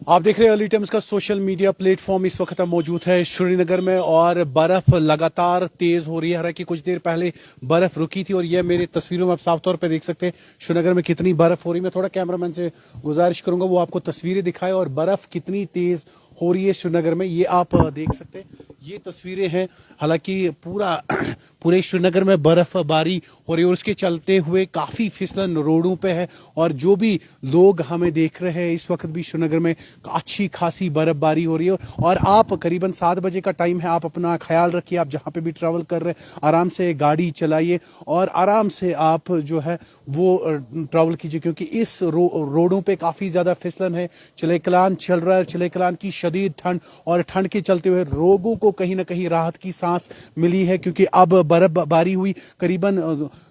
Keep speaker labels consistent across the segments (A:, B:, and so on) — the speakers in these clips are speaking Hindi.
A: आप देख रहे हैं अर्ली टाइम्स का सोशल मीडिया प्लेटफॉर्म। इस वक्त हम मौजूद है श्रीनगर में और बर्फ लगातार तेज हो रही है। हालांकि कुछ देर पहले बर्फ रुकी थी और यह मेरी तस्वीरों में आप साफ तौर पे देख सकते हैं श्रीनगर में कितनी बर्फ हो रही है। मैं थोड़ा कैमरामैन से गुजारिश करूंगा वो आपको तस्वीरें दिखाए और बर्फ कितनी तेज हो रही है श्रीनगर में, ये आप देख सकते हैं। ये तस्वीरें हैं। हालांकि पूरे श्रीनगर में बर्फबारी हो रही है और उसके चलते हुए काफी फिसलन रोडों पे है। और जो भी लोग हमें देख रहे हैं इस वक्त भी श्रीनगर में अच्छी खासी बर्फबारी हो रही है। और आप करीबन 7 बजे का टाइम है, आप अपना ख्याल रखिए। आप जहां पे भी ट्रैवल कर रहे हैं आराम से गाड़ी चलाइए और आराम से आप जो है वो ट्रैवल कीजिए, क्योंकि इस रोडों पे काफी ज्यादा फिसलन है। चिलेकलान चल रहा है, चिलेकलान की शदीद ठंड और ठंड के चलते हुए लोगों को कहीं ना कहीं राहत की सांस मिली है, क्योंकि अब बर्फबारी हुई। करीबन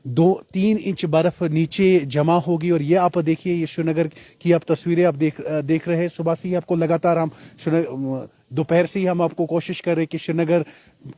A: 2-3 इंच बर्फ नीचे जमा होगी। और ये आप देखिए, ये श्रीनगर की आप तस्वीरें आप देख रहे हैं। सुबह से ही आपको लगातार हम दोपहर से ही हम आपको कोशिश कर रहे हैं कि श्रीनगर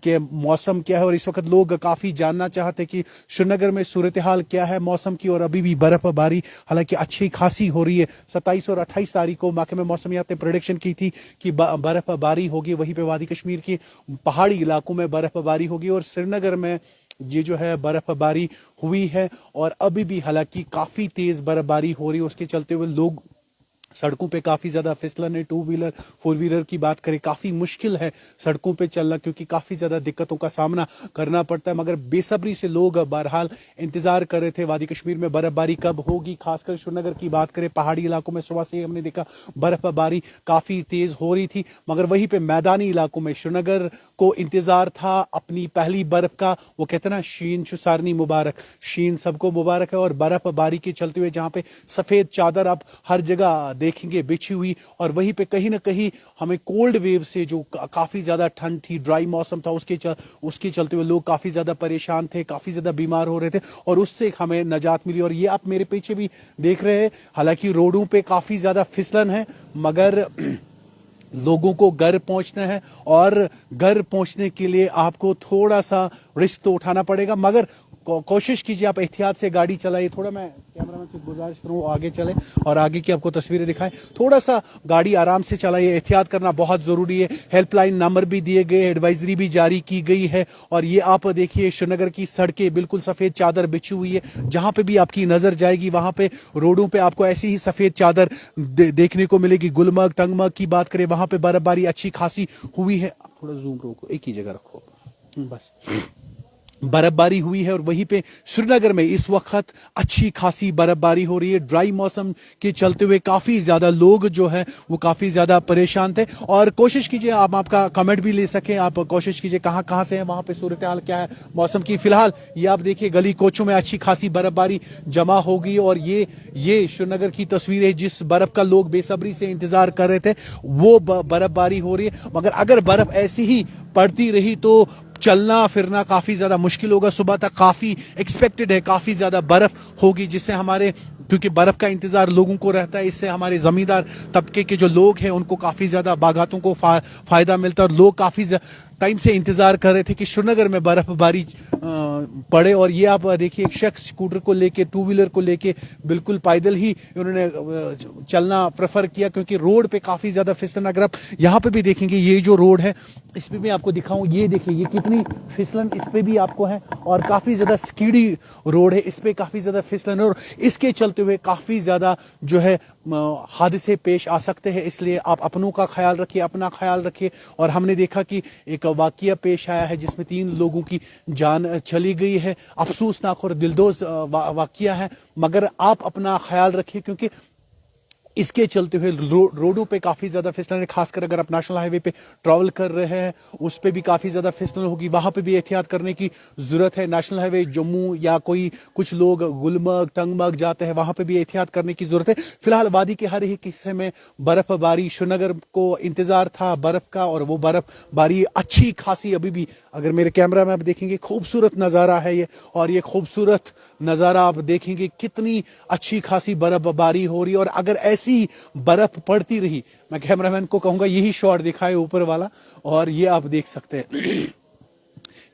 A: के मौसम क्या है। और इस वक्त लोग काफी जानना चाहते हैं कि श्रीनगर में सूरत हाल क्या है मौसम की। और अभी भी बर्फबारी हालांकि अच्छी खासी हो रही है। 27 और 28 तारीख को महकमे मौसमियात ने प्रेडिक्शन की थी कि बर्फबारी होगी। वहीं पे वादी कश्मीर के पहाड़ी इलाकों में बर्फबारी होगी और श्रीनगर में ये जो है बर्फबारी हुई है। और अभी भी हालांकि काफी तेज बर्फबारी हो रही है। उसके चलते हुए लोग सड़कों पे काफी ज्यादा फिसलन है। 2 व्हीलर 4 व्हीलर की बात करें, काफी मुश्किल है सड़कों पे चलना, क्योंकि काफी ज्यादा दिक्कतों का सामना करना पड़ता है। मगर बेसब्री से लोग बहरहाल इंतजार कर रहे थे वादी कश्मीर में बर्फबारी कब होगी। खासकर श्रीनगर की बात करें, पहाड़ी इलाकों में सुबह से ही हमने देखा बर्फबारी काफी तेज हो रही थी। मगर वहीं पे मैदानी इलाकों में श्रीनगर को इंतजार था अपनी पहली बर्फ का। वो कहते हैं ना, शीन शुसारनी मुबारक, शीन सबको मुबारक है। और बर्फबारी के चलते हुए जहां पे सफेद चादर आप हर जगह देखेंगे बिछी हुई। और वहीं पे कहीं ना कहीं हमें कोल्ड वेव से जो काफी ज्यादा ठंड थी, ड्राई मौसम था, उसके चलते हुए लोग काफी ज्यादा परेशान थे, काफी ज्यादा बीमार हो रहे थे और उससे हमें नजात मिली। और ये आप मेरे पीछे भी देख रहे हैं, हालांकि रोडों पे काफी ज्यादा फिसलन है, मगर लोगों को घर पहुंचना है और घर पहुंचने के लिए आपको थोड़ा सा रिस्क तो उठाना पड़ेगा। मगर कोशिश कीजिए आप एहतियात से गाड़ी चलाइए। थोड़ा मैं कैमरामैन से गुजारिश करूँ आगे चले और आगे की आपको तस्वीरें दिखाएं। थोड़ा सा गाड़ी आराम से चलाइए, एहतियात करना बहुत जरूरी है। हेल्पलाइन नंबर भी दिए गए, एडवाइजरी भी जारी की गई है। और ये आप देखिए, श्रीनगर की सड़कें बिल्कुल सफेद चादर बिछी हुई है। जहां पे भी आपकी नजर जाएगी वहां पे रोडों पे आपको ऐसी ही सफेद चादर देखने को मिलेगी। गुलमर्ग टंगमर्ग की बात करें, वहां पे बर्फबारी अच्छी खासी हुई है। थोड़ा जूम रोको, एक ही जगह रखो बस। बर्फबारी हुई है और वहीं पे श्रीनगर में इस वक्त अच्छी खासी बर्फबारी हो रही है। ड्राई मौसम के चलते हुए काफी ज्यादा लोग जो है वो काफी ज्यादा परेशान थे। और कोशिश कीजिए आप आपका कमेंट भी ले सकें, आप कोशिश कीजिए कहां से है, वहां पे सूरत हाल क्या है मौसम की। फिलहाल ये आप देखिए, गली कोचों में अच्छी खासी बर्फबारी जमा होगी। और ये श्रीनगर की तस्वीर है, जिस बर्फ का लोग बेसब्री से इंतजार कर रहे थे वो बर्फबारी हो रही है। मगर अगर बर्फ ऐसी ही पड़ती रही तो चलना फिरना काफी ज्यादा मुश्किल होगा। सुबह तक काफी एक्सपेक्टेड है, काफी ज्यादा बर्फ होगी, जिससे हमारे, क्योंकि बर्फ का इंतजार लोगों को रहता है, इससे हमारे जमींदार तबके के जो लोग हैं उनको काफी ज्यादा बागातों को फायदा मिलता है। और लोग काफी टाइम से इंतजार कर रहे थे कि श्रीनगर में बर्फबारी पड़े। और ये आप देखिए, एक शख्स स्कूटर को लेके, 2 व्हीलर को लेके बिल्कुल पैदल ही उन्होंने चलना प्रेफर किया, क्योंकि रोड पे काफी ज्यादा फिसलन। अगर आप यहाँ पे भी देखेंगे, ये जो रोड है इस पे भी आपको दिखाऊं, ये देखिए ये कितनी फिसलन इस पे भी आपको है। और काफी ज्यादा स्कीडी रोड है, इस पे काफी ज्यादा फिसलन है और इसके चलते हुए काफी ज्यादा जो है हादसे पेश आ सकते हैं। इसलिए आप अपनों का ख्याल रखिए, अपना ख्याल रखिए। और हमने देखा कि एक वाकया पेश आया है जिसमें 3 लोगों की जान चली गई है। अफसोसनाक और दिलदोज वाकया है, मगर आप अपना ख्याल रखिए, क्योंकि इसके चलते हुए रोडों पे काफी ज्यादा फिसलन है। खासकर अगर आप नेशनल हाईवे पे ट्रैवल कर रहे हैं उस पे भी काफी ज्यादा फिसलन होगी, वहां पे भी एहतियात करने की जरूरत है। नेशनल हाईवे जम्मू या कुछ लोग गुलमर्ग टंगमर्ग जाते हैं, वहां पे भी एहतियात करने की जरूरत है। फिलहाल वादी के हर एक हिस्से में बर्फबारी, श्रीनगर को इंतजार था बर्फ का और वो बर्फबारी अच्छी खासी अभी भी, अगर मेरे कैमरा में आप देखेंगे, खूबसूरत नजारा है ये। और ये खूबसूरत नजारा आप देखेंगे कितनी अच्छी खासी बर्फबारी हो रही है। और अगर ऐसी बर्फ पड़ती रही, मैं कैमरामैन को कहूंगा यही शॉट दिखाए ऊपर वाला, और ये आप देख सकते हैं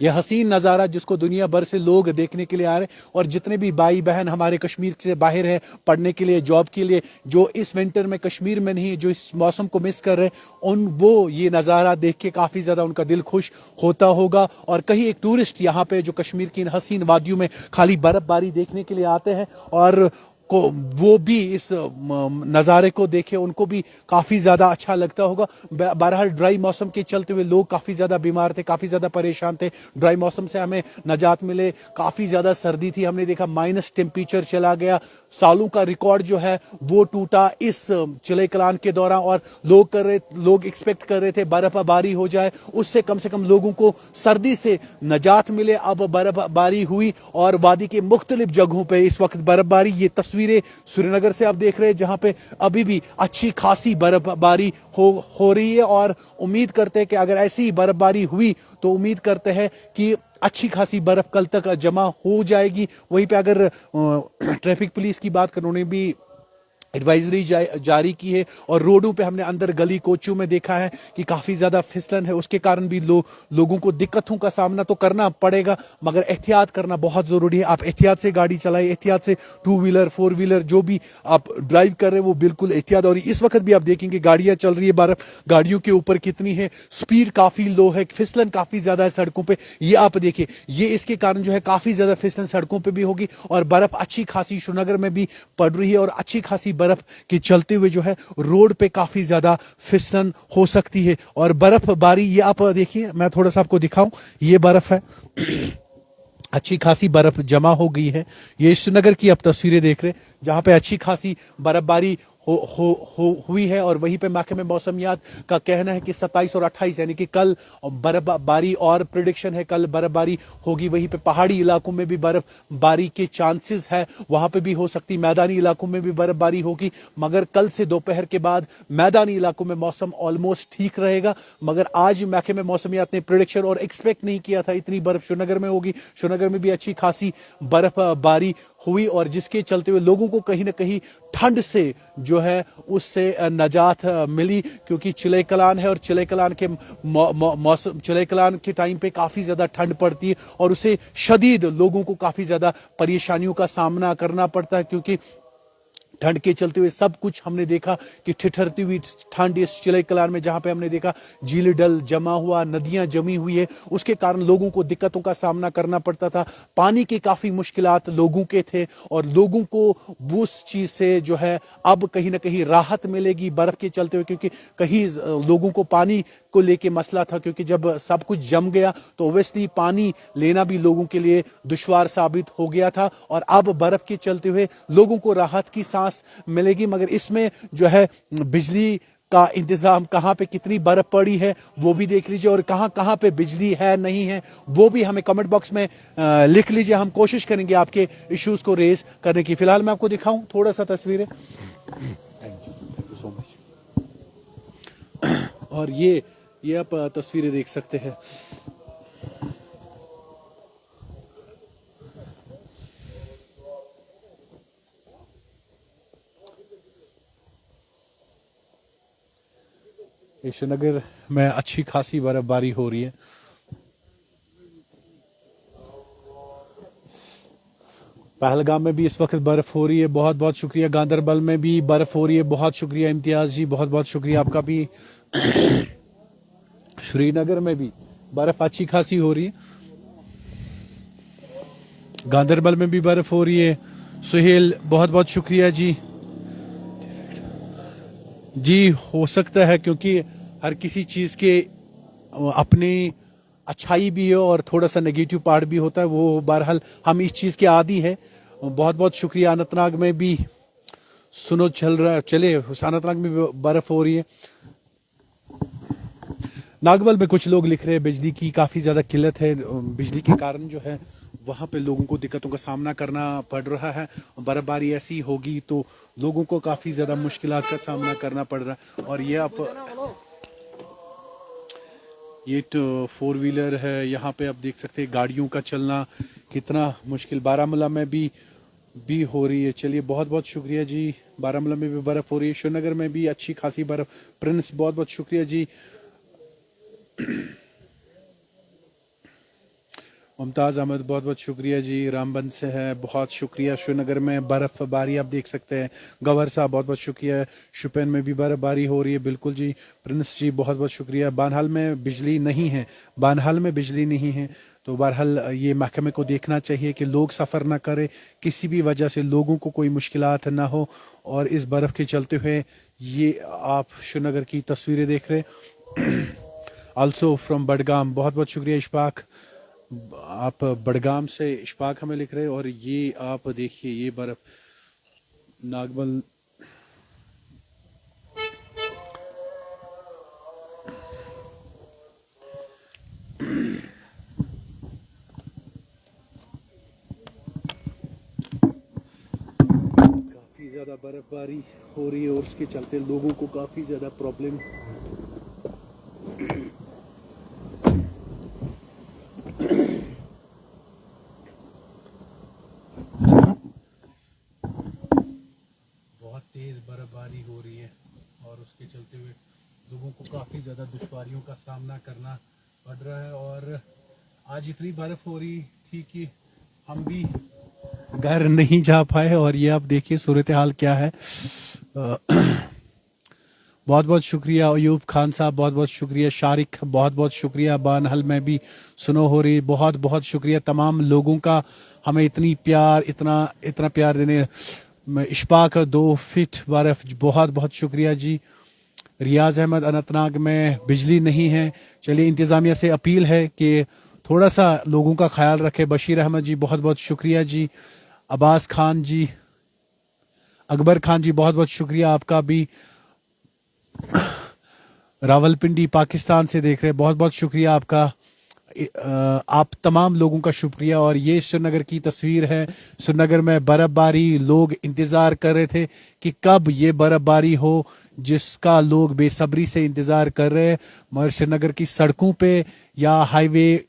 A: यह हसीन नज़ारा जिसको दुनिया भर से लोग देखने के लिए आ रहे हैं, और जितने भी भाई बहन हमारे कश्मीर से बाहर है पढ़ने के लिए, जॉब के लिए, जो इस विंटर में कश्मीर में नहीं, जो इस मौसम को मिस कर रहे हैं, उन वो ये नज़ारा देख के काफ़ी ज़्यादा उनका दिल खुश होता होगा। और कहीं एक टूरिस्ट यहाँ पे जो कश्मीर की इन हसीन वादियों में खाली बर्फबारी देखने के लिए आते हैं, और को वो भी इस नज़ारे को देखे, उनको भी काफ़ी ज़्यादा अच्छा लगता होगा। बहरहाल ड्राई मौसम के चलते हुए लोग काफ़ी ज़्यादा बीमार थे, काफ़ी ज़्यादा परेशान थे। ड्राई मौसम से हमें नजात मिले, काफ़ी ज़्यादा सर्दी थी, हमने देखा माइनस टेम्परेचर चला गया, सालों का रिकॉर्ड जो है वो टूटा इस चिले कलान के दौरान। और लोग एक्सपेक्ट कर रहे थे बर्फबारी हो जाए, उससे कम से कम लोगों को सर्दी से नजात मिले। अब बर्फबारी हुई और वादी के मुख्तलिफ जगहों पे इस वक्त बर्फबारी, ये तस्वीरें श्रीनगर से आप देख रहे हैं जहां पे अभी भी अच्छी खासी बर्फबारी हो रही है। और उम्मीद करते हैं कि अगर ऐसी ही बर्फबारी हुई तो उम्मीद करते हैं कि अच्छी खासी बर्फ कल तक जमा हो जाएगी। वहीं पे अगर ट्रैफिक पुलिस की बात करें, उन्होंने भी एडवाइजरी जारी की है, और रोडों पे हमने अंदर गली कोचों में देखा है कि काफी ज्यादा फिसलन है, उसके कारण भी लोगों को दिक्कतों का सामना तो करना पड़ेगा, मगर एहतियात करना बहुत जरूरी है। आप एहतियात से गाड़ी चलाएं, एहतियात से टू व्हीलर फोर व्हीलर जो भी आप ड्राइव कर रहे हैं वो बिल्कुल एहतियात। और इस वक्त भी आप देखेंगे गाड़ियां चल रही है, बर्फ गाड़ियों के ऊपर कितनी है, स्पीड काफी लो है, फिसलन काफी ज्यादा है सड़कों पे, ये आप देखिए, ये इसके कारण जो है काफी ज्यादा फिसलन सड़कों पे भी होगी। और बर्फ अच्छी खासी श्रीनगर में भी पड़ रही है, और अच्छी खासी बर्फ के चलते हुए जो है रोड पे काफी ज्यादा फिसलन हो सकती है। और बर्फबारी ये आप देखिए, मैं थोड़ा सा आपको दिखाऊं, ये बर्फ है, अच्छी खासी बर्फ जमा हो गई है। ये श्रीनगर की आप तस्वीरें देख रहे हैं जहां पे अच्छी खासी बर्फबारी हुई है। और वहीं पे महकमे मौसमियात का कहना है कि 27 और 28 यानी कि कल बर्फबारी, और प्रिडिक्शन है कल बर्फबारी होगी। वहीं पे पहाड़ी इलाकों में भी बर्फबारी के चांसेस है, वहां पे भी हो सकती, मैदानी इलाकों में भी बर्फबारी होगी। मगर कल से दोपहर के बाद मैदानी इलाकों में मौसम ऑलमोस्ट ठीक रहेगा। मगर आज महकमे मौसमियात ने प्रिडिक्शन और एक्सपेक्ट नहीं किया था इतनी बर्फ श्रीनगर में होगी। श्रीनगर में भी अच्छी खासी बर्फबारी हुई, और जिसके चलते हुए लोगों को कहीं ना कहीं ठंड से जो है उससे नजात मिली, क्योंकि चिले कलान है, और चिले कलान के मौसम, चिले कलान के टाइम पे काफी ज्यादा ठंड पड़ती है, और उसे शदीद लोगों को काफी ज्यादा परेशानियों का सामना करना पड़ता है। क्योंकि ठंड के चलते हुए सब कुछ हमने देखा कि ठिठुरती हुई ठंड इस चिले कलान में, जहां पे हमने देखा झील डल जमा हुआ, नदियां जमी हुई है, उसके कारण लोगों को दिक्कतों का सामना करना पड़ता था। पानी के काफी मुश्किलात लोगों के थे, और लोगों को उस चीज से जो है अब कहीं ना कहीं राहत मिलेगी बर्फ के चलते हुए, क्योंकि कहीं लोगों को पानी को लेके मसला था, क्योंकि जब सब कुछ जम गया तो ओब्वियसली पानी लेना भी लोगों के लिए दुश्वार साबित हो गया था। और अब बर्फ के चलते हुए लोगों को राहत की सांस मिलेगी। मगर इसमें जो है बिजली का इंतजाम, कहां पे कितनी बर्फ पड़ी है वो भी देख लीजिए, और कहां कहां पे बिजली है नहीं है वो भी हमें कमेंट बॉक्स में लिख लीजिए। हम कोशिश करेंगे आपके इश्यूज को रेज करने की। फिलहाल मैं आपको दिखाऊं थोड़ा सा तस्वीरें, थैंक यू सो मच। और ये आप तस्वीरें देख सकते हैं, श्रीनगर में अच्छी खासी बर्फबारी हो रही है। पहलगाम में भी इस वक्त बर्फ हो रही है, बहुत बहुत शुक्रिया। गांदरबल में भी बर्फ हो रही है, बहुत शुक्रिया इम्तियाज जी, बहुत बहुत शुक्रिया आपका भी। श्रीनगर में भी बर्फ अच्छी खासी हो रही है, गांदरबल में भी बर्फ हो रही है। सुहेल बहुत बहुत शुक्रिया जी। जी हो सकता है, क्योंकि हर किसी चीज के अपनी अच्छाई भी है और थोड़ा सा नेगेटिव पार्ट भी होता है, वो बहरहाल हम इस चीज के आदी है। बहुत बहुत शुक्रिया। अनंतनाग में भी सुनो चले अनंतनाग में भी बर्फ हो रही है। नागबल में कुछ लोग लिख रहे हैं बिजली की काफी ज्यादा किल्लत है, बिजली के कारण जो है वहां पे लोगों को दिक्कतों का सामना करना पड़ रहा है। बर्फबारी ऐसी होगी तो लोगों को काफी ज्यादा मुश्किलात का सामना करना पड़ रहा है। और ये तो फोर व्हीलर है, यहाँ पे आप देख सकते हैं गाड़ियों का चलना कितना मुश्किल। बारामूला में भी हो रही है। चलिए बहुत बहुत शुक्रिया जी। बारामूला में भी बर्फ हो रही है, श्रीनगर में भी अच्छी खासी बर्फ। प्रिंस बहुत बहुत शुक्रिया जी। मुमताज़ अहमद बहुत बहुत शुक्रिया जी, रामबन से है, बहुत शुक्रिया। श्रीनगर में बर्फ़बारी आप देख सकते हैं। गवर साहब बहुत बहुत शुक्रिया। शुपियन में भी बर्फ़बारी हो रही है, बिल्कुल जी। प्रिंस जी बहुत बहुत शुक्रिया। बानहाल में बिजली नहीं है, बानहाल में बिजली नहीं है, तो बहरहाल ये महकमे को देखना चाहिए कि लोग सफ़र ना करें, किसी भी वजह से लोगों को कोई मुश्किलात ना हो। और इस बर्फ़ के चलते हुए ये आप श्रीनगर की तस्वीरें देख रहे। आल्सो फ्रॉम बडगाम, बहुत बहुत शुक्रिया इशफाक, आप बडगाम से इशफाक हमें लिख रहे हैं। और ये आप देखिए ये बर्फ नागबल, काफी ज्यादा बर्फबारी हो रही है और उसके चलते लोगों को काफी ज्यादा प्रॉब्लम। बहुत तेज बर्फबारी हो रही है और उसके चलते हुए लोगों को काफी ज्यादा दुश्वारियों का सामना करना पड़ रहा है। और आज इतनी बर्फ हो रही थी कि हम भी घर नहीं जा पाए। और ये आप देखिए सूरत हाल क्या है। बहुत बहुत शुक्रिया अयूब खान साहब, बहुत बहुत शुक्रिया शारिक, बहुत बहुत शुक्रिया। बानहल में भी सुनो हो रही, बहुत बहुत शुक्रिया तमाम लोगों का, हमें इतनी प्यार, इतना इतना प्यार देने। इशफाक 2 फीट बर्फ, बहुत बहुत शुक्रिया जी। रियाज अहमद अनंतनाग में बिजली नहीं है, चलिए इंतज़ामिया से अपील है कि थोड़ा सा लोगों का ख्याल रखे। बशीर अहमद जी बहुत बहुत शुक्रिया जी। अब्बास खान जी, अकबर खान जी बहुत बहुत शुक्रिया आपका भी। रावलपिंडी पाकिस्तान से देख रहे हैं, बहुत बहुत शुक्रिया आपका। आप तमाम लोगों का शुक्रिया। और ये श्रीनगर की तस्वीर है। श्रीनगर में बर्फबारी, लोग इंतजार कर रहे थे कि कब ये बर्फबारी हो, जिसका लोग बेसब्री से इंतजार कर रहे हैं। मगर श्रीनगर की सड़कों पे या हाईवे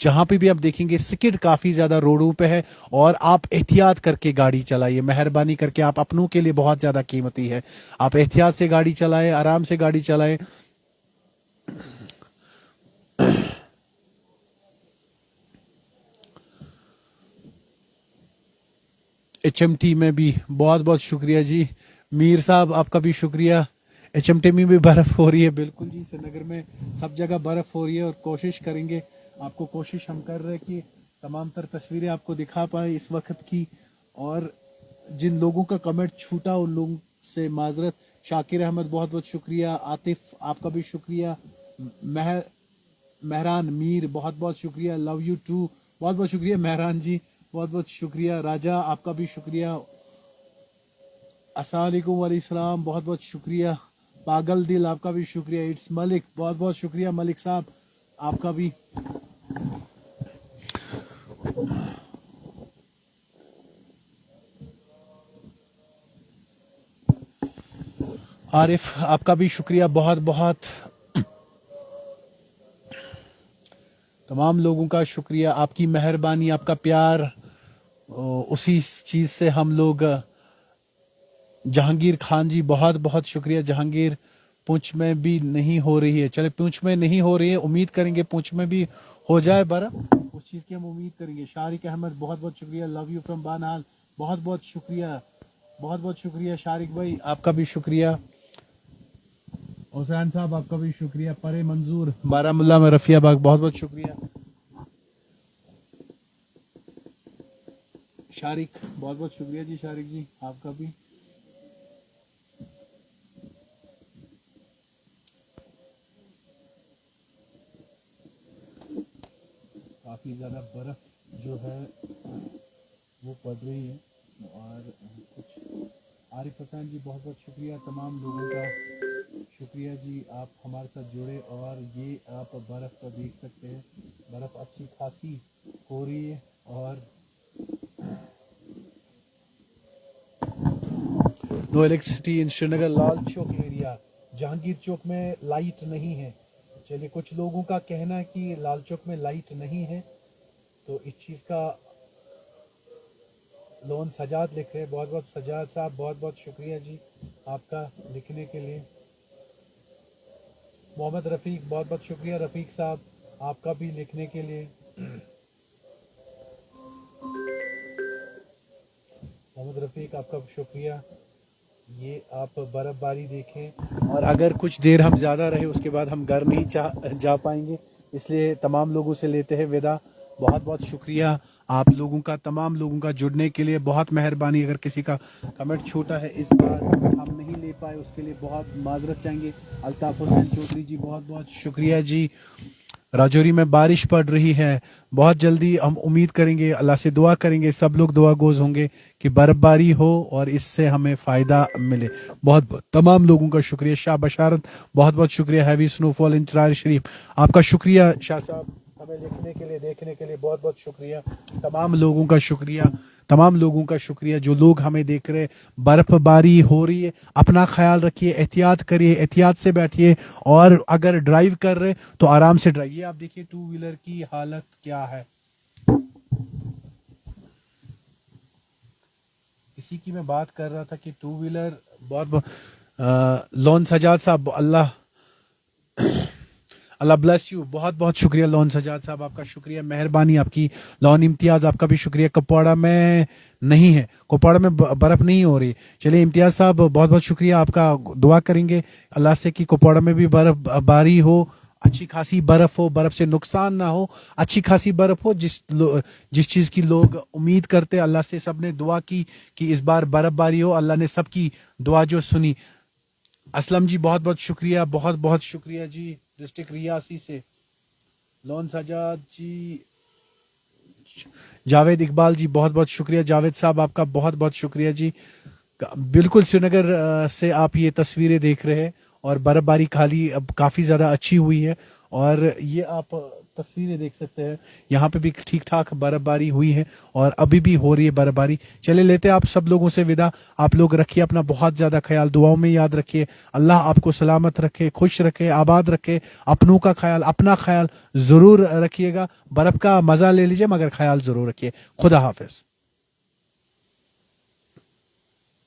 A: जहां पे भी आप देखेंगे स्किड काफी ज्यादा रोडों पे है। और आप एहतियात करके गाड़ी चलाइए, मेहरबानी करके, आप अपनों के लिए बहुत ज्यादा कीमती है। आप एहतियात से गाड़ी चलाएं, आराम से गाड़ी चलाएं। HMT में भी बहुत बहुत शुक्रिया जी। मीर साहब आपका भी शुक्रिया। HMT में भी बर्फ हो रही है, बिल्कुल जी। श्रीनगर में सब जगह बर्फ हो रही है और कोशिश करेंगे, आपको कोशिश हम कर रहे हैं कि तमाम तर तस्वीरें आपको दिखा पाए इस वक्त की। और जिन लोगों का कमेंट छूटा उन लोगों से माजरत। शाकिर अहमद बहुत बहुत शुक्रिया। आतिफ आपका भी शुक्रिया। महर मेहरान मीर बहुत बहुत शुक्रिया, लव यू टू, बहुत बहुत शुक्रिया मेहरान जी, बहुत बहुत शुक्रिया। राजा आपका भी शुक्रिया। अस्सलाम वालेकुम, बहुत बहुत शुक्रिया। पागल दिल आपका भी शुक्रिया। इट्स मलिक, बहुत बहुत शुक्रिया मलिक साहब आपका भी। आरिफ आपका भी शुक्रिया बहुत बहुत। तमाम लोगों का शुक्रिया, आपकी मेहरबानी, आपका प्यार, उसी चीज से हम लोग। जहांगीर खान जी बहुत बहुत शुक्रिया। जहांगीर पूंछ में भी नहीं हो रही है, चले पूंछ में नहीं हो रही है, उम्मीद करेंगे पूंछ में भी हो जाए बर्फ, उस चीज की हम उम्मीद करेंगे। शारिक अहमद बहुत बहुत शुक्रिया, लव यू फ्रॉम बानहाल, बहुत बहुत शुक्रिया, बहुत बहुत शुक्रिया शारिक भाई आपका भी शुक्रिया। हुसैन साहब आपका भी शुक्रिया। परे मंजूर बारामुल्ला में रफियाबाग, बहुत बहुत शुक्रिया। शारिक बहुत बहुत शुक्रिया जी, शारिक जी आपका भी। काफ़ी ज़्यादा बर्फ़ जो है वो पड़ रही है। और कुछ आरिफ हुसैन जी बहुत बहुत शुक्रिया, तमाम लोगों का शुक्रिया जी, आप हमारे साथ जुड़े। और ये आप बर्फ़ का देख सकते हैं, बर्फ़ अच्छी खासी हो रही है। और no electricity in Srinagar, Lal Chowk area, Jahangir Chowk में लाइट नहीं है। चलिए कुछ लोगों का कहना है कि लाल चौक में लाइट नहीं है, तो इस चीज़ का लोन सजाद लिख रहे हैं। बहुत बहुत सजाद साहब बहुत बहुत शुक्रिया जी आपका लिखने के लिए। मोहम्मद रफ़ीक बहुत बहुत शुक्रिया रफ़ीक साहब आपका भी लिखने के लिए। मोहम्मद रफ़ीक, आपका शुक्रिया। ये आप बर्फ़बारी देखें, और अगर कुछ देर हम ज़्यादा रहे उसके बाद हम घर नहीं जा पाएंगे, इसलिए तमाम लोगों से लेते हैं विदा। बहुत बहुत शुक्रिया आप लोगों का, तमाम लोगों का जुड़ने के लिए बहुत मेहरबानी। अगर किसी का कमेंट छोटा है इस बार हम नहीं ले पाए, उसके लिए बहुत माजरत चाहेंगे। अल्ताफ़ हुसैन चौधरी जी, बहुत बहुत शुक्रिया जी। राजौरी में बारिश पड़ रही है, बहुत जल्दी हम उम्मीद करेंगे, अल्लाह से दुआ करेंगे, सब लोग दुआ गोज होंगे कि बर्फबारी हो और इससे हमें फ़ायदा मिले। बहुत बहुत तमाम लोगों का शुक्रिया। शाह बशारत, बहुत बहुत शुक्रिया। हैवी स्नोफॉल इन चिरार शरीफ, आपका शुक्रिया शाह साहब, हमें लिखने के लिए, देखने के लिए बहुत बहुत शुक्रिया। तमाम लोगों का शुक्रिया, तमाम लोगों का शुक्रिया जो लोग हमें देख रहे हैं। बर्फबारी हो रही है, अपना ख्याल रखिए, एहतियात करिए, एहतियात से बैठिए, और अगर ड्राइव कर रहे तो आराम से ड्राइव। ये आप देखिए टू व्हीलर की हालत क्या है। इसी की मैं बात कर रहा था कि टू व्हीलर बहुत लोन सजाद साहब, अल्लाह अल्लाह ब्लेस यू, बहुत बहुत शुक्रिया लोन सजाद साहब, आपका शुक्रिया, मेहरबानी आपकी। लोन इम्तियाज, आपका भी शुक्रिया। कुपवाड़ा में नहीं है, कुपवाड़ा में बर्फ नहीं हो रही। चलिए इम्तियाज साहब, बहुत बहुत शुक्रिया आपका, दुआ करेंगे अल्लाह से कि कुपवाड़ा में भी बर्फबारी हो, अच्छी खासी बर्फ हो, बर्फ से नुकसान ना हो, अच्छी खासी बर्फ हो, जिस चीज की लोग उम्मीद करते। अल्लाह से सबने दुआ की कि इस बार बर्फबारी हो, अल्लाह ने सबकी दुआ जो सुनी। असलम जी, बहुत बहुत शुक्रिया, बहुत बहुत शुक्रिया जी, डिस्ट्रिक्ट रियासी से। लोन सजाद जी, जावेद इकबाल जी, बहुत बहुत शुक्रिया। जावेद साहब, आपका बहुत बहुत शुक्रिया जी। बिल्कुल श्रीनगर से आप ये तस्वीरें देख रहे हैं, और बर्फबारी खाली अब काफ़ी ज़्यादा अच्छी हुई है, और ये आप तस्वीरें देख सकते हैं, यहाँ पे भी ठीक ठाक बर्फबारी हुई है, और अभी भी हो रही है बर्फबारी। चले लेते हैं आप सब लोगों से विदा। आप लोग रखिए अपना बहुत ज़्यादा ख्याल, दुआओं में याद रखिए। अल्लाह आपको सलामत रखे, खुश रखे, आबाद रखे। अपनों का ख्याल, अपना ख्याल ज़रूर रखिएगा। बर्फ़ का मज़ा ले लीजिए, मगर ख्याल ज़रूर रखिए। खुदा हाफिज़।